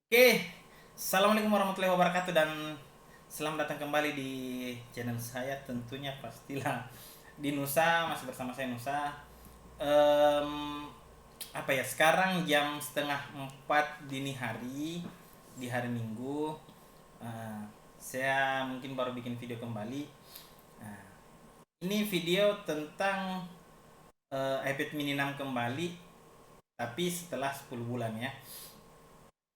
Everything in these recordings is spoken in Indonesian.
Oke, Assalamualaikum warahmatullahi wabarakatuh dan selamat datang kembali di channel saya. Tentunya pastilah di Nusa, masih bersama saya Nusa. Em, apa ya? Sekarang jam setengah 4 dini hari di hari Minggu. Eh, saya mungkin baru bikin video kembali. Nah, ini video tentang iPad mini 6 kembali, tapi setelah 10 bulan ya.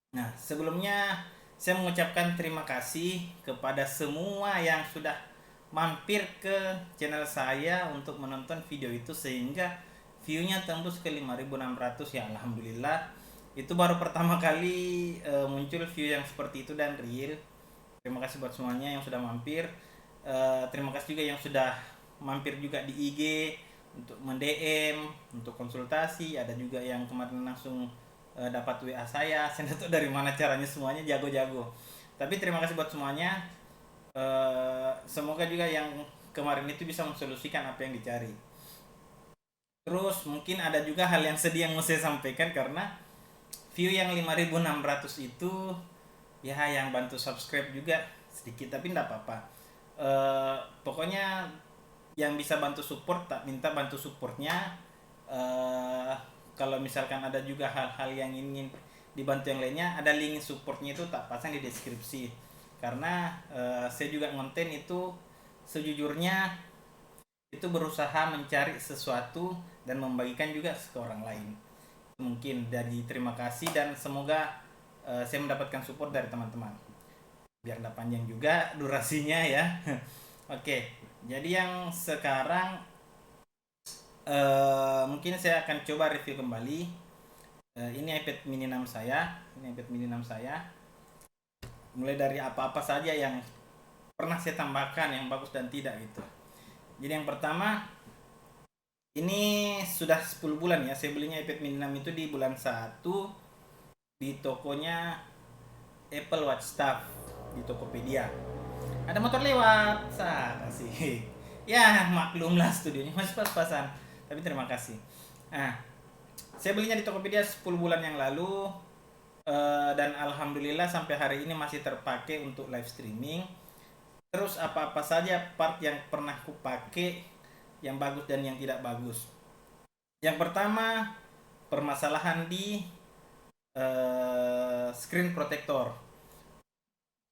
Nah, sebelumnya saya mengucapkan terima kasih kepada semua yang sudah mampir ke channel saya untuk menonton video itu sehingga view-nya tembus ke 5.600 ya, alhamdulillah. Itu baru pertama kali muncul view yang seperti itu dan real. Terima kasih buat semuanya yang sudah mampir. Terima kasih juga yang sudah mampir juga di IG untuk mendm, untuk konsultasi. Ada juga yang kemarin langsung dapat WA saya. Saya tidak tahu dari mana caranya, semuanya jago-jago. Tapi terima kasih buat semuanya. Semoga juga yang kemarin itu bisa mensolusikan apa yang dicari. Terus mungkin ada juga hal yang sedih yang mau saya sampaikan karena view yang 5.600 itu ya yang bantu subscribe juga sedikit, tapi enggak apa-apa. Pokoknya yang bisa bantu support tak minta bantu supportnya. eh Kalau misalkan ada juga hal-hal yang ingin dibantu yang lainnya, ada link supportnya itu tak pasang di deskripsi. Karena saya juga ngonten itu sejujurnya itu berusaha mencari sesuatu dan membagikan juga ke orang lain. Mungkin dari terima kasih dan semoga saya mendapatkan support dari teman-teman. Biar nggak panjang juga durasinya ya. Oke, jadi yang sekarang mungkin saya akan coba review kembali. Ini iPad mini 6 saya. Ini iPad mini 6 saya. Mulai dari apa-apa saja yang pernah saya tambahkan yang bagus dan tidak gitu. Jadi yang pertama, ini sudah 10 bulan ya. Saya belinya iPad mini 6 itu di bulan 1 di tokonya Apple Watch Stuff di Tokopedia. Ada motor lewat, sih. Ya maklumlah studionya masih pas-pasan. Tapi terima kasih. Nah, saya belinya di Tokopedia 10 bulan yang lalu, dan alhamdulillah sampai hari ini masih terpakai untuk live streaming. Terus apa-apa saja part yang pernah ku pakai, yang bagus dan yang tidak bagus. Yang pertama, permasalahan di screen protector.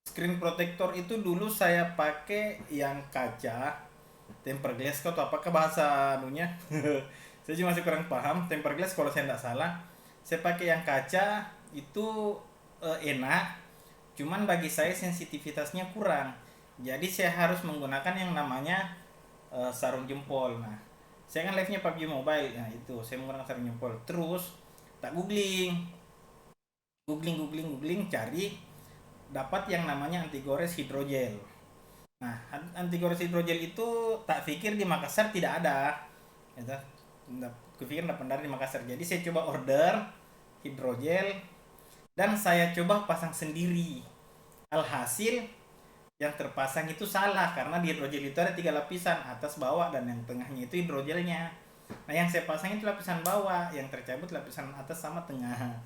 Screen protector itu dulu saya pakai yang kaca, tempered glass atau apakah bahasa anunya. Saya juga masih kurang paham. Tempered glass kalau saya tidak salah. Saya pakai yang kaca itu enak, cuman bagi saya sensitivitasnya kurang. Jadi saya harus menggunakan yang namanya sarung jempol. Nah, saya kan live-nya PUBG Mobile. Nah, itu saya menggunakan sarung jempol. Terus tak googling cari, dapat yang namanya anti gores hidrogel. Nah, anti gores hidrogel itu tak pikir di Makassar tidak ada. Gitu. Kupikir tidak pernah di Makassar. Jadi saya coba order hidrogel dan saya coba pasang sendiri. Alhasil yang terpasang itu salah karena di hidrogel itu ada 3 lapisan, atas, bawah, dan yang tengahnya itu hidrogelnya. Nah, yang saya pasang itu lapisan bawah, yang tercabut lapisan atas sama tengah.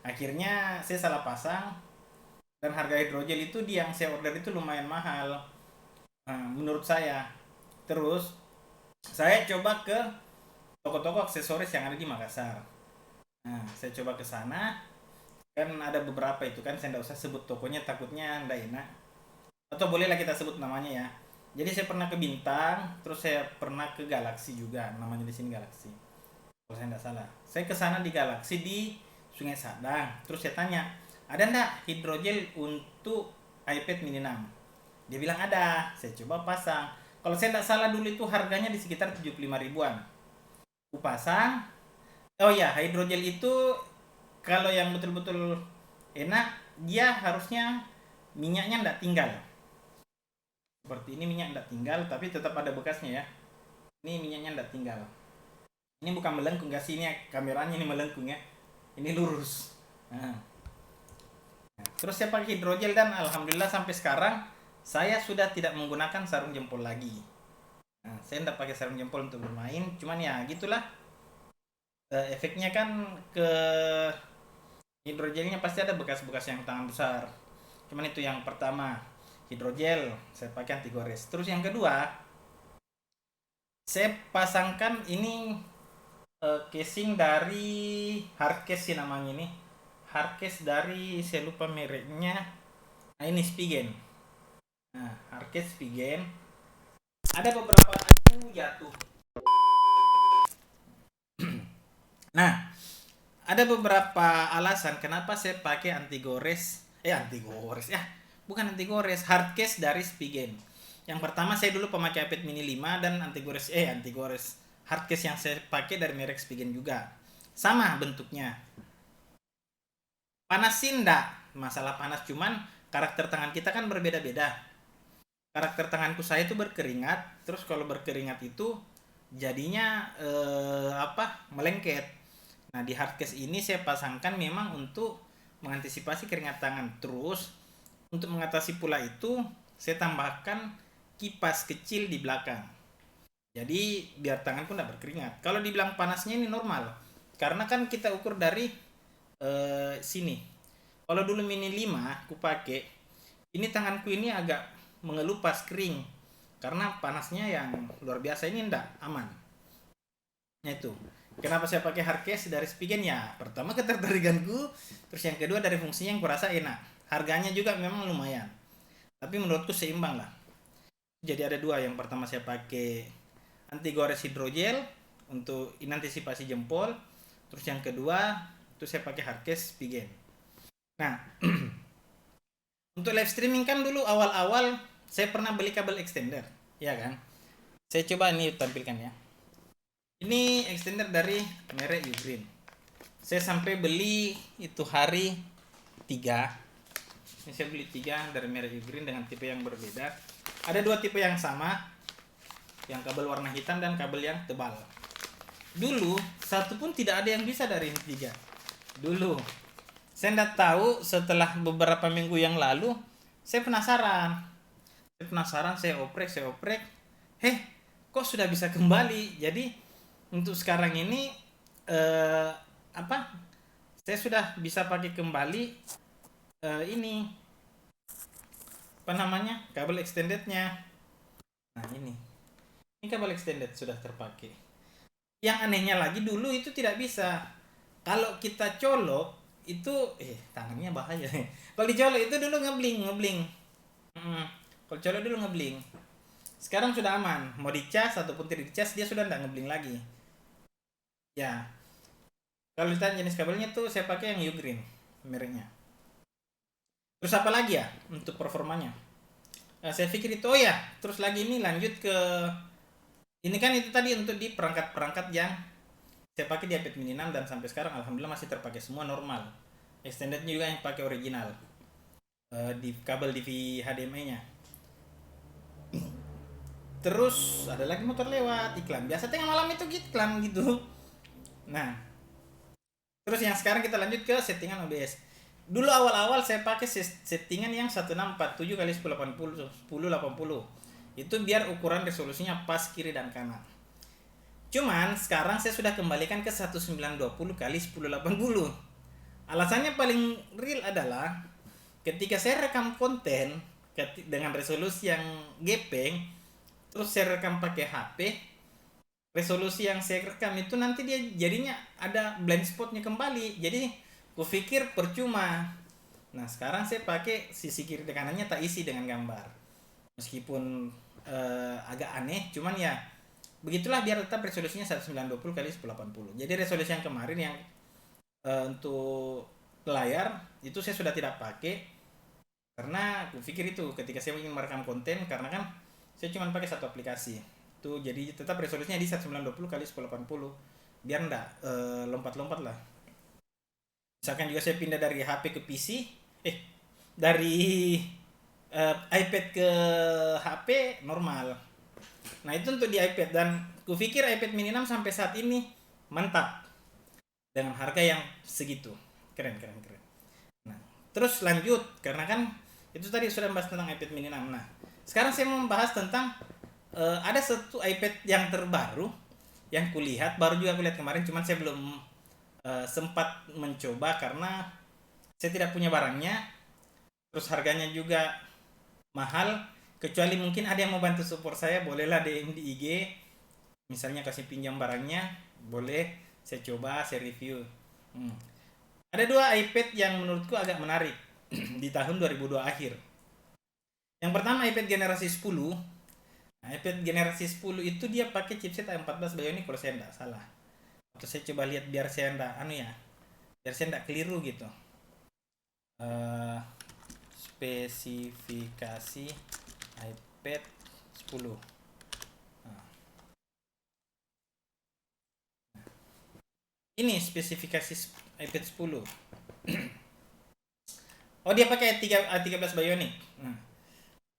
Akhirnya saya salah pasang dan harga hidrogel itu di yang saya order itu lumayan mahal, menurut saya. Terus saya coba ke toko-toko aksesoris yang ada di Makassar. Nah, saya coba ke sana, kan ada beberapa itu kan, saya tidak usah sebut tokonya takutnya ndak enak. Atau bolehlah kita sebut namanya ya. Jadi saya pernah ke Bintang, terus saya pernah ke Galaxy juga, namanya di sini Galaxy. Kalau saya tidak salah. Saya ke sana di Galaxy di Sungai Sadang. Terus saya tanya, ada ndak hidrogel untuk iPad mini 6? Dia bilang ada. Saya coba pasang. Kalau saya tidak salah dulu itu harganya di sekitar 75 ribuan. Aku pasang. Oh ya, hidrogel itu kalau yang betul-betul enak, dia harusnya minyaknya tidak tinggal. Seperti ini minyak tidak tinggal, tapi tetap ada bekasnya ya. Ini minyaknya tidak tinggal. Ini bukan melengkung, guys. Ini kameranya ini melengkung ya. Ini lurus. Nah, terus saya pakai hidrogel dan alhamdulillah sampai sekarang saya sudah tidak menggunakan sarung jempol lagi. Nah, saya tidak pakai sarung jempol untuk bermain, cuman ya gitulah. Efeknya kan ke Hidrogelnya pasti ada bekas-bekas yang tangan besar. Cuman itu yang pertama, hidrogel saya pakai anti gores. Terus yang kedua, saya pasangkan ini casing dari hardcase sih namanya ini. Hardcase dari saya lupa mereknya. Nah ini Spigen. Nah hardcase Spigen. Ada beberapa jatuh. Nah ada beberapa alasan kenapa saya pakai anti gores. Anti gores ya, bukan anti gores, hardcase dari Spigen. Yang pertama saya dulu pemakai iPad mini 5 dan anti gores hardcase yang saya pakai dari merek Spigen juga. Sama bentuknya. Panas sih enggak, masalah panas, cuman karakter tangan kita kan berbeda-beda. Karakter tanganku saya itu berkeringat, terus kalau berkeringat itu jadinya melengket. Nah, di hardcase ini saya pasangkan memang untuk mengantisipasi keringat tangan. Terus untuk mengatasi pula itu, saya tambahkan kipas kecil di belakang. Jadi biar tangan pun tidak berkeringat. Kalau dibilang panasnya ini normal, karena kan kita ukur dari sini. Kalau dulu mini 5 aku pakai, ini tanganku ini agak mengelupas kering karena panasnya yang luar biasa, ini enggak aman. Nah itu. Kenapa saya pakai hardcase dari Spigen ya? Pertama ketertarikanku, terus yang kedua dari fungsinya yang kurasa enak. Harganya juga memang lumayan. Tapi menurutku seimbang lah. Jadi ada dua. Yang pertama saya pakai anti gores hidrogel untuk inantisipasi jempol. Terus yang kedua itu saya pakai hardcase Spigen. Nah, untuk live streaming kan dulu awal-awal saya pernah beli kabel extender, ya kan? Saya coba ini tampilkan ya. Ini extender dari merek Ugreen. Saya sampai beli itu hari 3. Ini saya beli 3 dari merek Ugreen dengan tipe yang berbeda. Ada 2 tipe yang sama, yang kabel warna hitam dan kabel yang tebal. Dulu satu pun tidak ada yang bisa dari ini 3. Dulu saya tidak tahu, setelah beberapa minggu yang lalu saya penasaran. Saya oprek. Kok sudah bisa kembali? Jadi untuk sekarang ini saya sudah bisa pakai kembali ini kabel extendednya. Nah ini kabel extended sudah terpakai. Yang anehnya lagi dulu itu tidak bisa. Kalau kita colok itu tangannya bahaya. Kalau dicolok itu dulu ngebling. Kalau colok dulu ngebling. Sekarang sudah aman. Mau dicas ataupun tidak dicas dia sudah tidak ngebling lagi. Ya. Kalau ditanya jenis kabelnya tuh saya pakai yang Ugreen mereknya. Terus apa lagi ya untuk performanya? Saya pikir itu terus lagi ini lanjut ke ini kan itu tadi untuk di perangkat-perangkat yang saya pakai di iPad mini 6 dan sampai sekarang alhamdulillah masih terpakai semua normal. Extendednya juga yang pakai original. Di kabel DV HDMI-nya. Terus ada lagi motor lewat iklan. Biasa tengah malam itu iklan gitu. Nah, terus yang sekarang kita lanjut ke settingan OBS. Dulu awal-awal saya pakai settingan yang 1647x1080. Itu biar ukuran resolusinya pas kiri dan kanan. Cuman sekarang saya sudah kembalikan ke 1920x1080. Alasannya paling real adalah ketika saya rekam konten dengan resolusi yang gepeng, terus saya rekam pakai HP, resolusi yang saya rekam itu nanti dia jadinya ada blind spotnya kembali, jadi kupikir percuma. Nah sekarang saya pakai sisi kiri dan kanannya tak isi dengan gambar, meskipun agak aneh, cuman ya begitulah biar tetap resolusinya 1920x1080. Jadi resolusi yang kemarin yang untuk layar itu saya sudah tidak pakai karena kupikir itu ketika saya ingin merekam konten, karena kan saya cuma pakai satu aplikasi tuh, jadi tetap resolusinya di 1920x1080 biar enggak lompat-lompat lah. Misalkan juga saya pindah dari HP ke PC, dari iPad ke HP normal. Nah itu untuk di iPad, dan kupikir iPad mini 6 sampai saat ini mantap dengan harga yang segitu, keren. Nah terus lanjut, karena kan itu tadi sudah membahas tentang iPad mini 6. Nah sekarang saya mau membahas tentang ada satu iPad yang terbaru yang kulihat, baru juga kulihat kemarin, cuman saya belum sempat mencoba karena saya tidak punya barangnya, terus harganya juga mahal, kecuali mungkin ada yang mau bantu support saya, bolehlah DM di IG, misalnya kasih pinjam barangnya, boleh saya coba, saya review. Hmm. Ada dua iPad yang menurutku agak menarik di tahun 2002 akhir. Yang pertama iPad generasi 10. Nah, iPad generasi 10 itu dia pakai chipset A14 Bionic kalau saya tidak salah. Atau saya coba lihat biar saya tidak biar saya tidak keliru gitu. Eh, spesifikasi iPad 10. Nah, ini spesifikasi iPad 10. Oh, dia pakai A13 Bionic. Nah,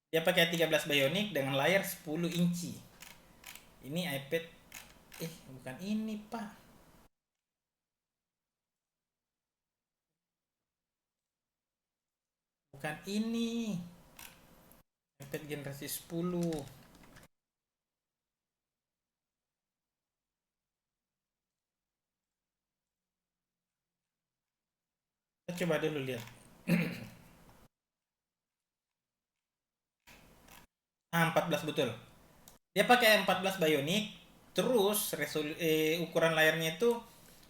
dia pakai A13 Bionic dengan layar 10 inci. Ini iPad bukan ini, Pak. Bukan ini. iPad generasi 10. Kita coba dulu lihat. 14 betul. Dia pakai 14 Bionic, terus ukuran layarnya itu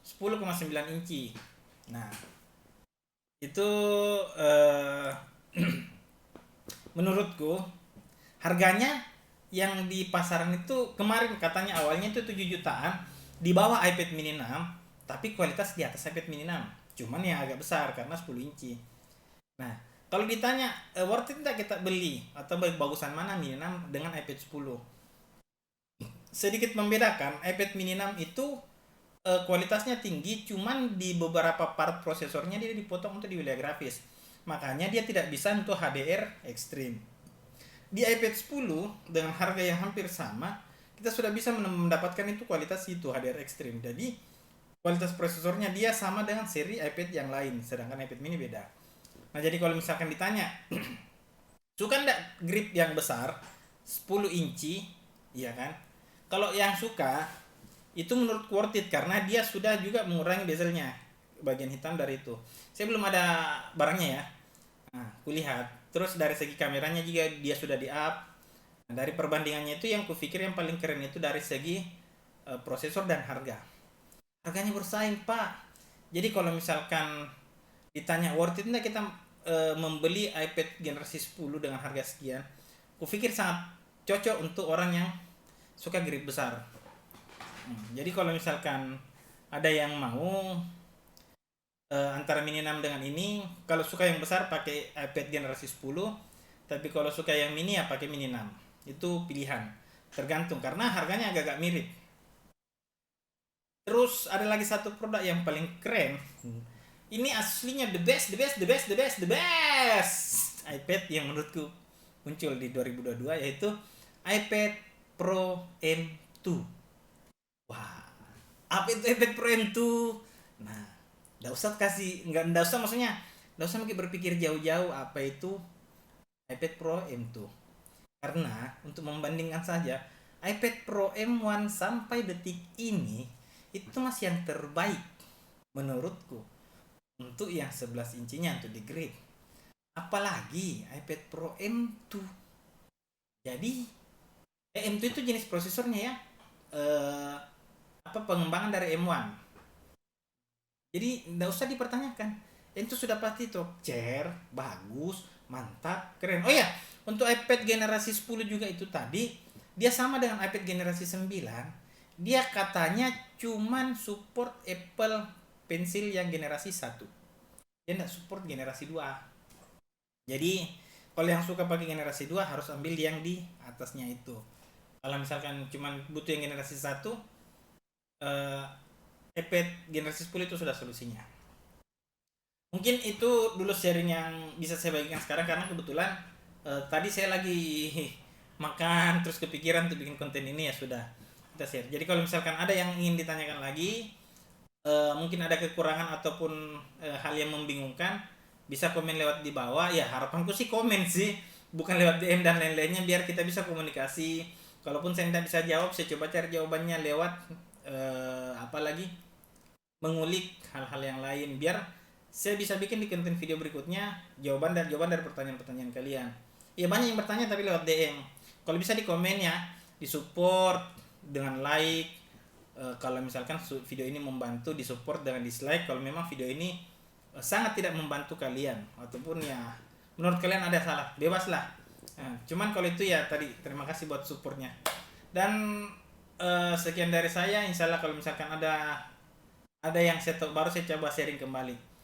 10,9 inci. Nah, itu menurutku harganya yang di pasaran itu kemarin katanya awalnya itu 7 jutaan, di bawah iPad mini 6, tapi kualitas di atas iPad mini 6. Cuman yang agak besar karena 10 inci. Nah, kalau ditanya worth it tidak kita beli atau bagusan mana mini 6 dengan iPad 10? Sedikit membedakan, iPad mini 6 itu kualitasnya tinggi, cuman di beberapa part prosesornya dia dipotong untuk di wilayah grafis. Makanya dia tidak bisa untuk HDR ekstrim. Di iPad 10 dengan harga yang hampir sama, kita sudah bisa mendapatkan itu kualitas itu HDR ekstrim. Jadi kualitas prosesornya dia sama dengan seri iPad yang lain, sedangkan iPad mini beda. Nah, jadi kalau misalkan ditanya suka ndak grip yang besar 10 inci, iya kan? Kalau yang suka itu menurut worth it karena dia sudah juga mengurangi bezelnya, bagian hitam dari itu. Saya belum ada barangnya ya. Nah, kulihat. Terus dari segi kameranya juga dia sudah di up. Nah, dari perbandingannya itu yang kupikir yang paling keren itu dari segi prosesor dan harga. Harganya bersaing, Pak. Jadi kalau misalkan ditanya worth it enggak kita membeli iPad generasi 10 dengan harga sekian, kupikir sangat cocok untuk orang yang suka grip besar. Jadi kalau misalkan ada yang mau antara mini 6 dengan ini, kalau suka yang besar pakai iPad generasi 10, tapi kalau suka yang mini ya pakai mini 6. Itu pilihan, tergantung karena harganya agak-agak mirip. Terus ada lagi satu produk yang paling keren. Ini aslinya the best, the best, the best, the best, the best iPad yang menurutku muncul di 2022, yaitu iPad Pro M2. Wah, apa itu iPad Pro M2? Nah, nggak usah nggak usah maksudnya, nggak usah berpikir jauh-jauh apa itu iPad Pro M2. Karena untuk membandingkan saja, iPad Pro M1 sampai detik ini itu masih yang terbaik menurutku untuk yang 11 incinya untuk di grade. Apalagi iPad Pro M2. Jadi M2 itu jenis prosesornya ya. Pengembangan dari M1. Jadi nggak usah dipertanyakan. Itu sudah pasti top chair, bagus, mantap, keren. Oh ya, untuk iPad generasi 10 juga itu tadi, dia sama dengan iPad generasi 9. Dia katanya cuman support Apple Pencil yang generasi 1. Dia nggak support generasi 2. Jadi kalau yang suka pakai generasi 2 harus ambil yang di atasnya itu. Kalau misalkan cuman butuh yang generasi 1, iPad generasi 10 itu sudah solusinya. Mungkin itu dulu sharing yang bisa saya bagikan sekarang karena kebetulan tadi saya lagi makan terus kepikiran untuk bikin konten ini, ya sudah kita share. Jadi kalau misalkan ada yang ingin ditanyakan lagi, mungkin ada kekurangan ataupun hal yang membingungkan, bisa komen lewat di bawah. Ya harapanku sih komen sih, bukan lewat DM dan lain-lainnya, biar kita bisa komunikasi. Kalaupun saya tidak bisa jawab, saya coba cari jawabannya lewat apalagi mengulik hal-hal yang lain, biar saya bisa bikin di konten video berikutnya jawaban dari pertanyaan-pertanyaan kalian. Ya banyak yang bertanya tapi lewat DM. Kalau bisa di komen ya, di support dengan like. Kalau misalkan video ini membantu, di support dengan dislike. Kalau memang video ini sangat tidak membantu kalian ataupun ya menurut kalian ada salah, bebas lah. Cuman kalau itu ya tadi, terima kasih buat supportnya. Dan sekian dari saya. Insya Allah kalau misalkan ada yang baru, saya coba sharing kembali.